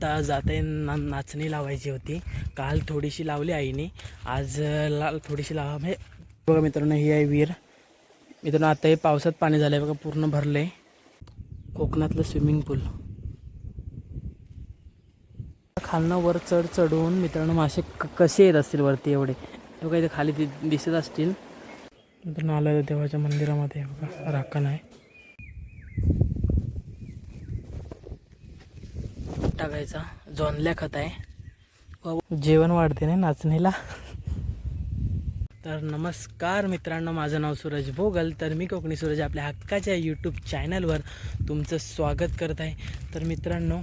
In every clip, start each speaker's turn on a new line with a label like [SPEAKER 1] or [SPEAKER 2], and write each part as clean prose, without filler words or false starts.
[SPEAKER 1] आता जाते नाचणी लावायची होती. काल थोडीशी लावली आईने, आज थोडीशी लावा म्हणजे बघा मित्रांनो, ही आहे विहीर. मित्रांनो आता हे पावसात पाणी झालं आहे बघा, पूर्ण भरलं आहे. कोकणातलं स्विमिंग पूल. खालनं वर चढून मित्रांनो मासे कसे येत असतील वरती एवढे बघा. इथे खाली दिसत असतील. मित्रांनो आलं देवाच्या मंदिरामध्ये बघा, राखण आहे. टाकायचा जोंधल्या खत आहे. जेवण वाढते ना नाचणीला. तर नमस्कार मित्रांनो, माझं नाव सूरज भोगल. तर मी कोकणी सूरज आपल्या हक्काच्या यूट्यूब चॅनलवर तुमचं स्वागत करत आहे. तर मित्रांनो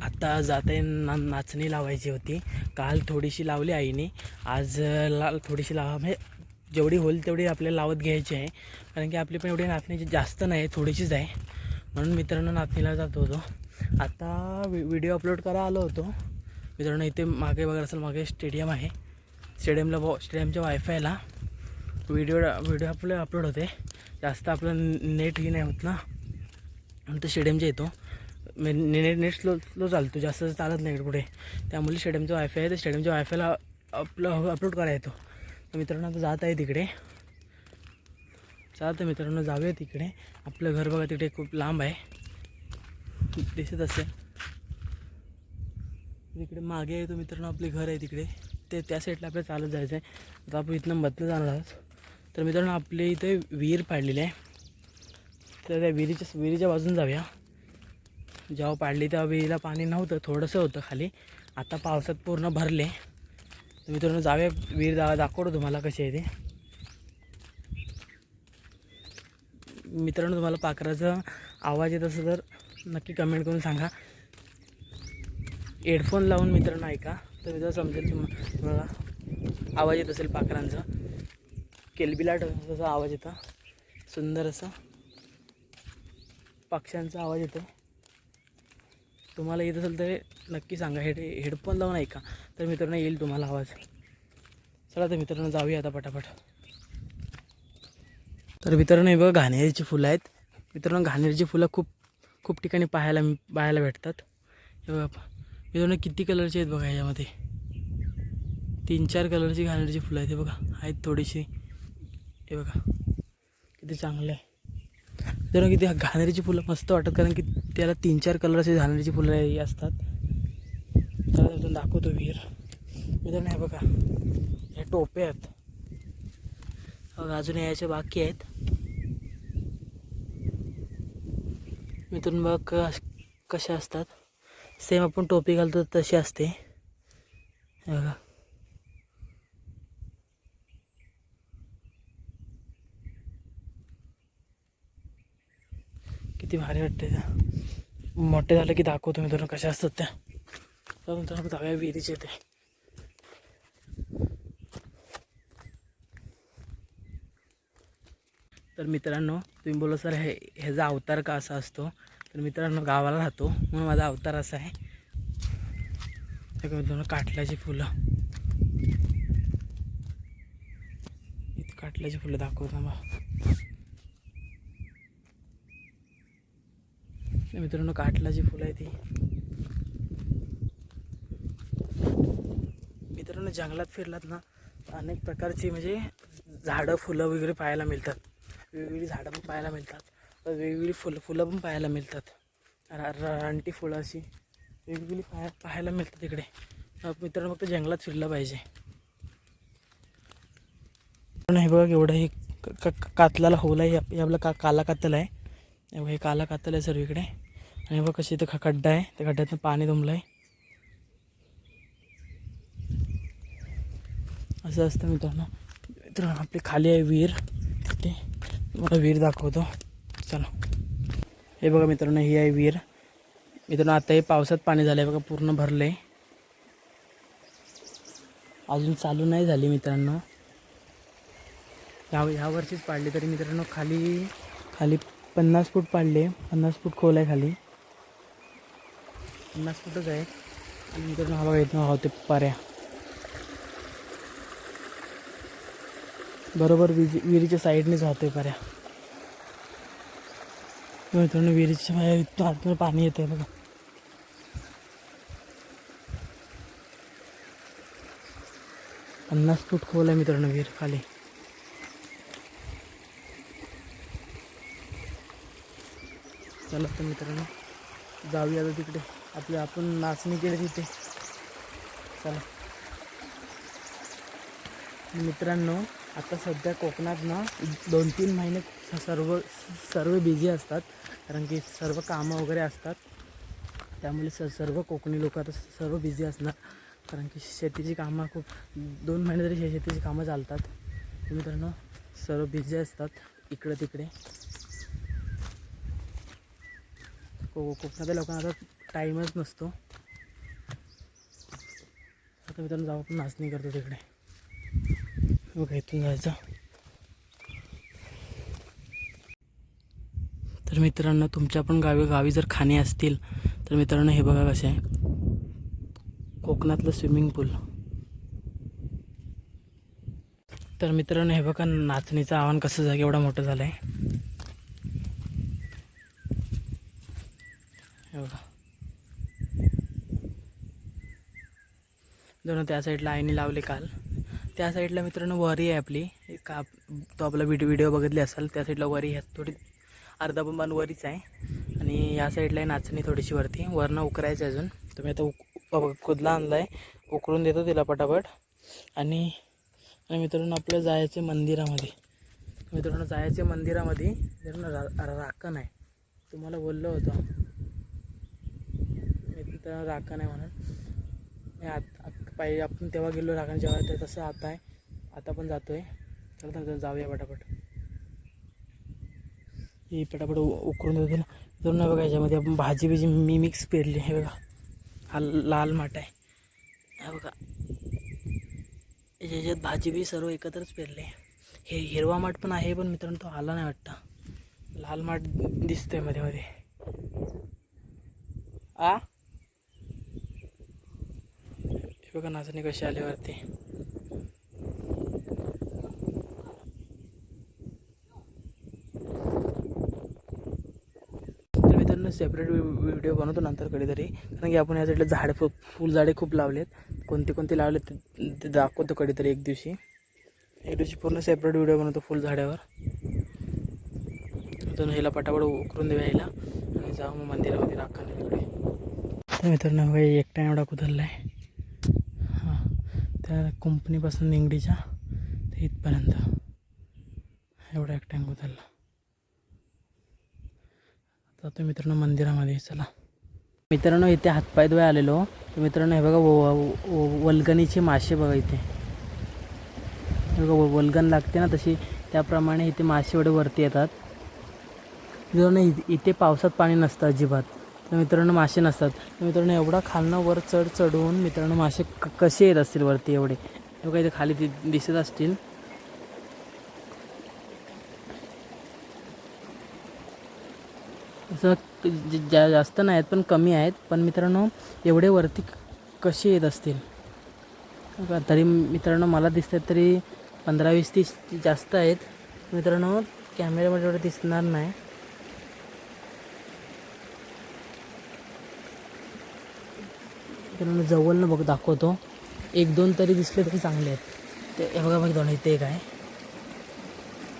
[SPEAKER 1] आता जाते नाचणी लावायची होती. काल थोडीशी लावली आईने, आज थोडीशी लावा म्हणजे जेवढी होईल तेवढी आपल्याला लावत घ्यायची आहे. कारण की आपली पण एवढी नाचणीची जास्त नाही, थोडीशीच आहे. म्हणून मित्रांनो नाचणीला जात होतो. आता व्हिडिओ अपलोड करायला आलो होतो. मित्रांनो इथे मागे बघा असेल, मागे स्टेडियम आहे. स्टेडियमच्या वायफायला व्हिडिओ आपले अपलोड होते. जास्त आपलं नेट ही नाही होत ना, म्हणून तो स्टेडियमच्या येतो. नेट स्लो चालतो, जास्त चालत नाही पुढे. त्यामुळे स्टेडियमचा वायफाय आहे, तर स्टेडियमच्या वायफायला अपलोड करायला येतो. तर मित्रांनो आता जात आहे तिकडे. चालतं मित्रांनो, जाऊया तिकडे. आपलं घर बघा तिकडे खूप लांब आहे, दिसत असेल तिकडे मागे आहे तो मित्रांनो, आपले घर आहे तिकडे. त्या साईडला आपल्याला चालत जायचं आहे. आता आपण इथनं मधनं जाणार आहोत. तर मित्रांनो आपले इथे विहीर पाडलेली आहे, तर त्या विहिरीच्या बाजून जाऊया. जेव्हा पाडली तेव्हा विहिरीला पाणी नव्हतं, थोडंसं होतं खाली. आता पावसात पूर्ण भरले. तर मित्रांनो जाऊया विहीर, दाखवतो तुम्हाला कशी आहे ते. मित्रांनो तुम्हाला पाखराचा आवाज येत असेल तर नक्की कमेंट करून सांगा. हेडफोन लावून मित्रांनो ऐका, तर मित्रांनो समजेल तुम्हाला. आवाज येत असेल पाखरांचा, केलबिलाट असा आवाज येतो, सुंदर असा पक्ष्यांचा आवाज येतो. तुम्हाला येत असेल तर नक्की सांगा. हेडफोन लावून ऐका, तर मित्रांनो येईल तुम्हाला आवाज. चला तर मित्रांनो जाऊया आता पटापट. तर मित्रांनो हे बघा घाणेरीची फुलं आहेत. मित्रांनो घाणेरीची फुलं खूप ठिकाणी पाहायला भेटतात. हे बघा मित्रांनो किती कलरचे आहेत बघा. याच्यामध्ये 3-4 कलरची घाणेरीची फुलं आहेत. हे बघा आहेत थोडीशी. हे बघा किती चांगलं आहे. मित्रांनो किती घाणेरीची फुलं मस्त वाटतात, कारण की त्याला 3-4 कलरची घाणेरीची फुलं असतात. त्याला त्यातून दाखवतो विहीर. मित्रांनो हे बघा हे टोपे आहेत बघा, अजून यायचे बाकी आहेत. मित्रांनो बघा कसे असतात, सेम आपण टोपी घालतो तशी असते. हे बघा किती भारी वाटते. मोठे झाले की दाखवतो मित्रांनो कशा असतात त्या. तर मित्रांनो जाऊया विहिरीचे ते. तर मित्रांनो तुम्ही बोला सर ह्याचा अवतार का असा असतो, तर मित्रांनो गावाला राहतो म्हणून माझा अवतार असा आहे. मित्रांनो काटल्याची फुलं, इथे काटल्याची फुलं दाखवतो मला. मित्रांनो काटल्याची फुलं आहे ती. मित्रांनो जंगलात फिरलात ना, अनेक प्रकारची म्हणजे झाडं फुलं वगैरे पाहायला मिळतात. वेगवेगळी झाडं पण पाहायला मिळतात, वेगवेगळी फुलं पण पाहायला मिळतात. रानटी फुलं अशी वेगवेगळी पाहायला मिळतात इकडे. मित्रांनो फक्त जंगलात फिरलं पाहिजे. हे बघा एवढं हे कातलाला होल आहे. आपला काला कातल आहे. हे काला कातल आहे सर्वीकडे. आणि बघा कशी इथं खड्डा आहे, त्या खड्ड्यातनं पाणी तुंबलं आहे. असं असतं मित्रांनो आपली खाली आहे विहीर. ते मला विहीर दाखवतो चला. हे बघा मित्रांनो ही आहे विहीर. मित्रांनो आता हे पावसात पाणी झालं आहे बघा, पूर्ण भरलं आहे. अजून चालू नाही झाली मित्रांनो, ह्या वर्षीच पाडली. तरी मित्रांनो खाली 50 फूट पाडले. 50 फूट खोल आहे खाली, 50 फूटच आहे. आणि मित्रांनो हा बघा इथं होते पाऱ्या. बरोबर विहिरीच्या साईडनेच वाहतोय पाऱ्या. मित्रांनो विहिरीच्या बाहेर इथं आतमध्ये पाणी येते बघा. 50 फूट खोल आहे मित्रांनो विहीर खाली. चला तर मित्रांनो जाऊया आता तिकडे. आपण नाचणी केली तिथे. चला मित्रांनो, आता सध्या कोकणात ना 2-3 महिने सर्व बिझी असतात, कारण की सर्व कामं वगैरे असतात. त्यामुळे सर्व कोकणी लोक आता सर्व बिझी असणार, कारण की शेतीची कामं खूप 2 महिने तरी शेतीची कामं चालतात. मित्रांनो सर्व बिझी असतात इकडे तिकडे. कोकणातल्या लोकांना आता टाईमच नसतो. आता मित्रांनो जाऊ आपण नाचणी करतो तिकडे. बघा इथून जायचं. तर मित्रांनो तुमच्या पण गावी जर खाणे असतील तर मित्रांनो हे बघा कसे आहे कोकणातलं स्विमिंग पूल. तर मित्रांनो हे बघा नाचणीचं आव्हान कसं जागे एवढा मोठं झालं आहे. हे बघा दोन त्या साईडला आईने लावले काल. त्या साईडला मित्रांनो वरी आहे आपली. का तो आपला व्हिडिओ बघितली असाल, त्या साईडला वरी आहे, थोडी अर्धा पंबान वरीच आहे. आणि या साईडला आहे नाचणी थोडीशी वरती. वरनं उकरायचं अजून. तुम्ही आता कुदला आणला आहे, उकरून देतो तिला पटापट. आणि मित्रांनो आपलं जायचं मंदिरामध्ये. मित्रांनो जायचे मंदिरामध्ये राखण आहे. तुम्हाला बोललो होतो मित्रांनो राखण आहे म्हणून. पाहिजे आपण तेव्हा गेलो राखण जेव्हा, तर तसं आता आहे. आता पण जातो आहे. तर जाऊया पटापट. ही पटापट उकरून देतो ना. तर ना बघा याच्यामध्ये आपण भाजी मी मिक्स पेरली. हे बघा हा लाल माठ आहे. हे बघा याच्यात भाजी बी सर्व एकत्रच पेरले. हे हिरवा माठ पण आहे, पण मित्रांनो तो आला नाही वाटतं. लाल माठ दिसतोय मध्ये मध्ये. हे बघा नाचणी कशी आल्यावरती. तर मित्रांनो सेपरेट व्हिडिओ बनवतो नंतर कधीतरी, कारण की आपण या साईडला झाडे फुलझाडे खूप लावलेत. कोणते लावलेत ते दाखवतो कधीतरी एक दिवशी पूर्ण सेपरेट व्हिडिओ बनवतो फुलझाड्यावर. तर ह्याला पटापट उकरून देऊया ह्याला आणि जाऊ मग मंदिरामध्ये राखण तिकडे. तर मित्रांनो काही एकटा एवढा कुदरला आहे. हां त्या कंपनीपासून निंगडीच्या ते इथपर्यंत एवढा एक टँक उतरला. आता तो मित्रांनो मंदिरामध्ये. चला मित्रांनो इथे हातपाय धुवाय आलेलो. तर मित्रांनो हे बघा वल्गणीचे मासे बघा इथे. हे बघा वल्गण लागते ना तशी, त्याप्रमाणे इथे मासे एवढे वरती येतात. मित्रांनो इथे पावसात पाणी नसतं अजिबात, तर मित्रांनो मासे नसतात. तर मित्रांनो एवढा खालनं वर चढून मित्रांनो मासे कसे येत असतील वरती एवढे. हे बघा इथे खाली दिसत असतील. असं जास्त नाही आहेत पण कमी आहेत, पण मित्रांनो एवढे वरती कसे येत असतील. तरी मित्रांनो मला दिसतात तरी 15-20-30 जास्त आहेत. मित्रांनो कॅमेऱ्यामध्ये एवढं दिसणार नाही. मित्रांनो जवळनं बघ दाखवतो. 1-2 तरी दिसले तरी चांगले आहेत. ते हे बघा मित्रांनो इथे एक आहे.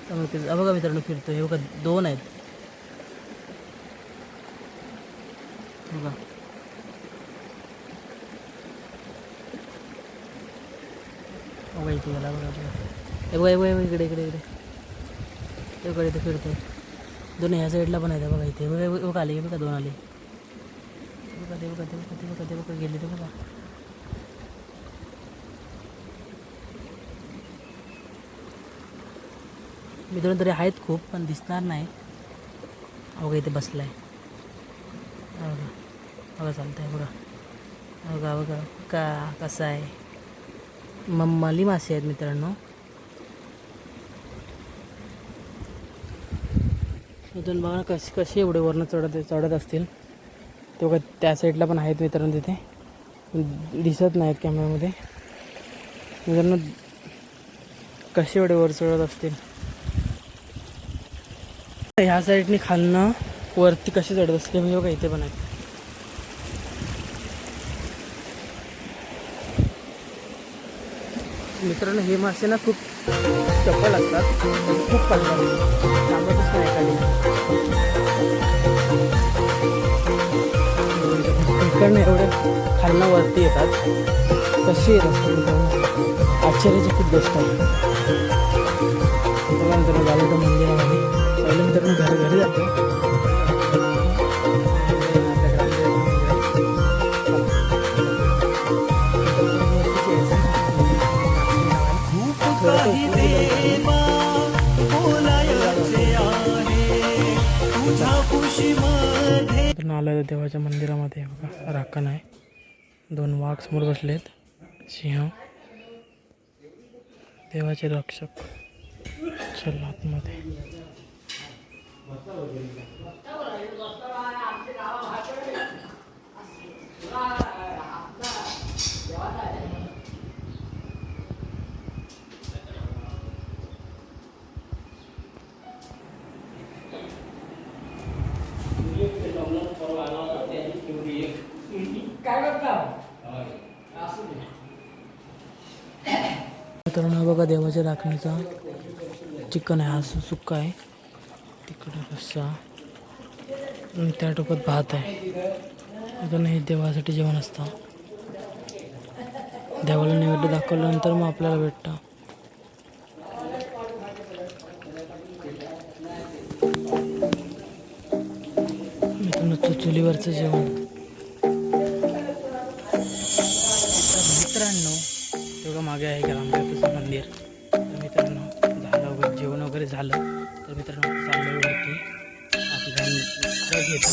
[SPEAKER 1] बघा मित्रांनो फिरतो. हे बघा 2 आहेत बघा. बघा इथे गेला बघा. हे बघा इकडे हे बघा इथे फिरतो. 2 ह्या साईडला पण आहेत बघा इथे. बघा आले बघा 2 आले. ते बघा गेले ते बघा. मित्रांनो तरी आहेत खूप, पण दिसणार नाही. बघा इथे बसलाय. बघा चालतंय बघा. बघा का कसं आहे. मली मासे आहेत मित्रांनो. इथून बघा कशी एवढे वरनं चढत असतील. ते बघा त्या साईडला पण आहेत मित्रांनो. तिथे दिसत नाहीत कॅमेऱ्यामध्ये. मित्रांनो कसे एवढे वर चढत असतील. ह्या साईडने खालनं वरती कसे चढत असतील म्हणजे बघा इथे पण आहेत. मित्रांनो हे मासे ना खूप चपल असतात, खूप पडतात, थांबतच नाही खाली. इकडनं एवढे खालनं वरती येतात, कशी येत असतात मित्रांनो, आश्चर्याची खूप गोष्ट आहे. मित्रांनो झालं तर मंदिरामध्ये पहिलं मित्रांनो घरी जातो. आलं देवाच्या मंदिरामध्ये बघा, राखण आहे, 2 वाघ समोर बसलेत, सिंह, देवाचे रक्षक. चल आतमध्ये. मित्रांनो बघा देवाच्या राखणीचा चिकन आहे, हा सुक्का आहे, तिकडे रस्सा, त्या टोपात भात आहे. मित्रांनो हे देवासाठी जेवण असतं, देवाला नैवेद्य दाखवल्यानंतर मग आपल्याला भेटतं. मित्रांनो चुलीवरचं जेवण. मित्रांनो तेवढं मागे आहे ग्रामदेवतेचं मंदिर. तर मित्रांनो झालं वगैरे जेवण वगैरे झालं तर मित्रांनो चाललो वरती आपल्या खरं घेतो.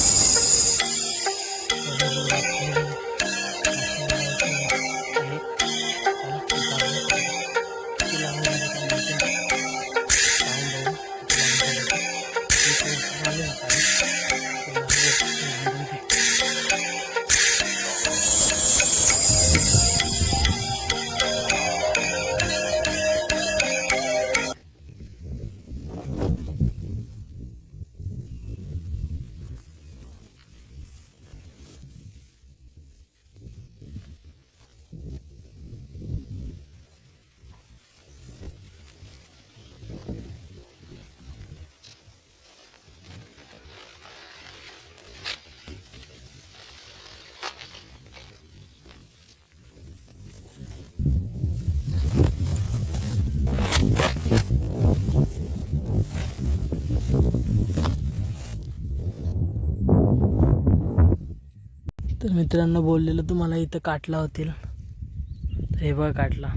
[SPEAKER 1] तर मित्रांनो बोललेलं तुम्हाला इथं काटला होतील, तर हे बघा काटला.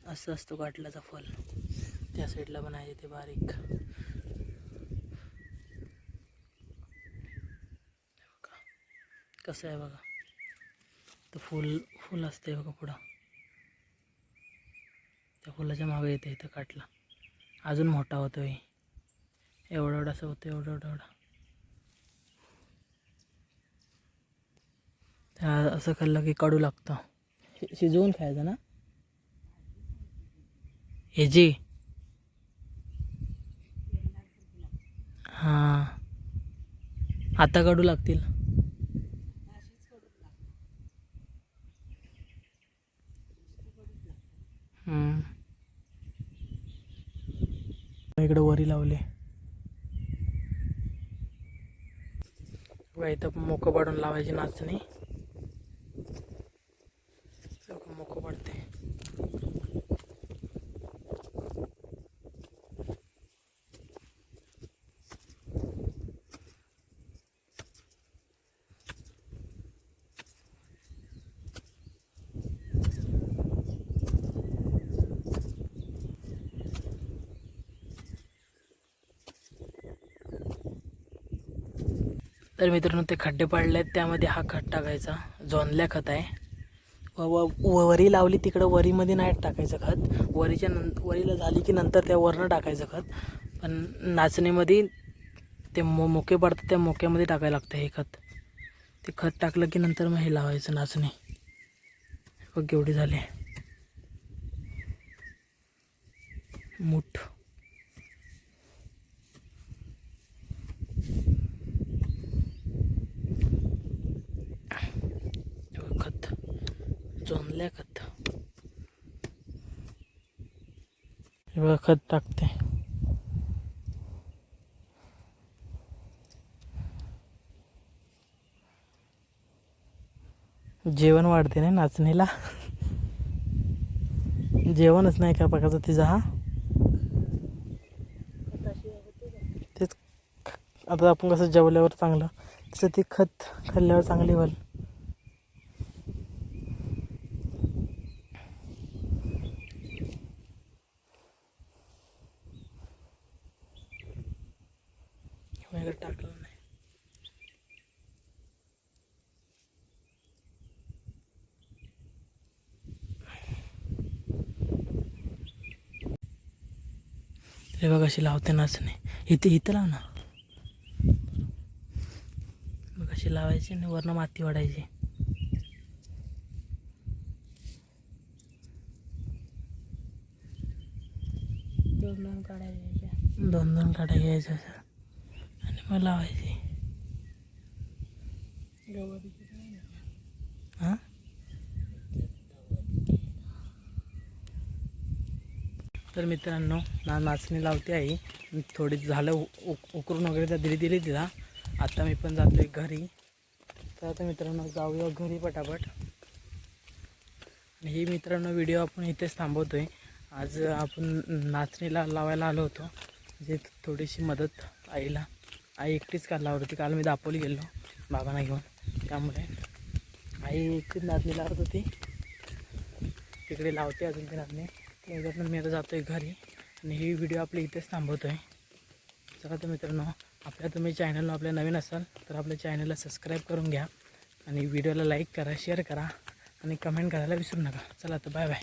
[SPEAKER 1] असं असतो काटल्याचा फल. त्या साईडला पण आहे ते बारीक. कसं आहे बघा, तर फुल असते बघा पुढं, त्या फुलाच्या मागे येते इथं काटला. अजून मोठा होतोय, एवढा असं होतं, एवढा. त्या असं खाल्लं की कडू लागतं. शिजवून खायचं ना हे जी. हां आता कडू लागतील. इकडे वरी लावले बघा, इथं मोकं पाडून लावायची नाचणी, मोकं पडते. तर मित्रांनो ते खड्डे पडले आहेत, त्यामध्ये हा खत टाकायचा, जोंधल्या खत आहे. वरी लावली तिकडं, वरीमध्ये नाही टाकायचं खत, वरीला झाली की नंतर त्या वरनं टाकायचं खत. पण नाचणीमध्ये ते मोके पडतात, त्या मोक्यामध्ये टाकायला लागतं हे खत. ते खत टाकलं की नंतर मग हे लावायचं नाचणी. बघ एवढी झाली मूठ. हे बघा खत टाकते. जेवण वाढते ना नाचणीला. जेवणच नाही का प्रकारचं तिचा हा. तेच आता आपण कसं जेवल्यावर चांगलं तसं ते खत खाल्ल्यावर चांगली व्हाल. वगैरे टाकलं नाही. हे बघ अशी लावते नाचणे. इथं लाव ना. मग अशी लावायची आणि वरनं माती वाढायची. दोन काढा घ्यायच्या आणि मग लावायची. हां तर मित्रांनो नाचणी लावते आहे. थोडी झालं उकरून वगैरे तर दिली तिला. आता मी पण जातो आहे घरी. तर आता मित्रांनो जाऊया घरी पटापट. ही मित्रांनो व्हिडिओ आपण इथेच थांबवतो आहे. आज आपण नाचणीला लावायला आलो होतो. जे थोडीशी मदत आईला. आई एकटीच काल लावत होती. काल मी दापोली गेलो बाबांना घेऊन. त्यामुळे आई एकटीच नाचणी लावत होती. तिकडे लावते अजून ती नाचणी. त्याच्यातून मी आता जातो आहे घरी आणि ही व्हिडिओ आपली इथेच थांबवतो आहे. चला तर मित्रांनो तुम्ही चॅनलला आपल्या नवीन असाल तर आपल्या चॅनलला सबस्क्राईब करून घ्या आणि व्हिडिओला लाईक करा, शेअर करा आणि कमेंट करायला विसरू नका. चला तर बाय बाय.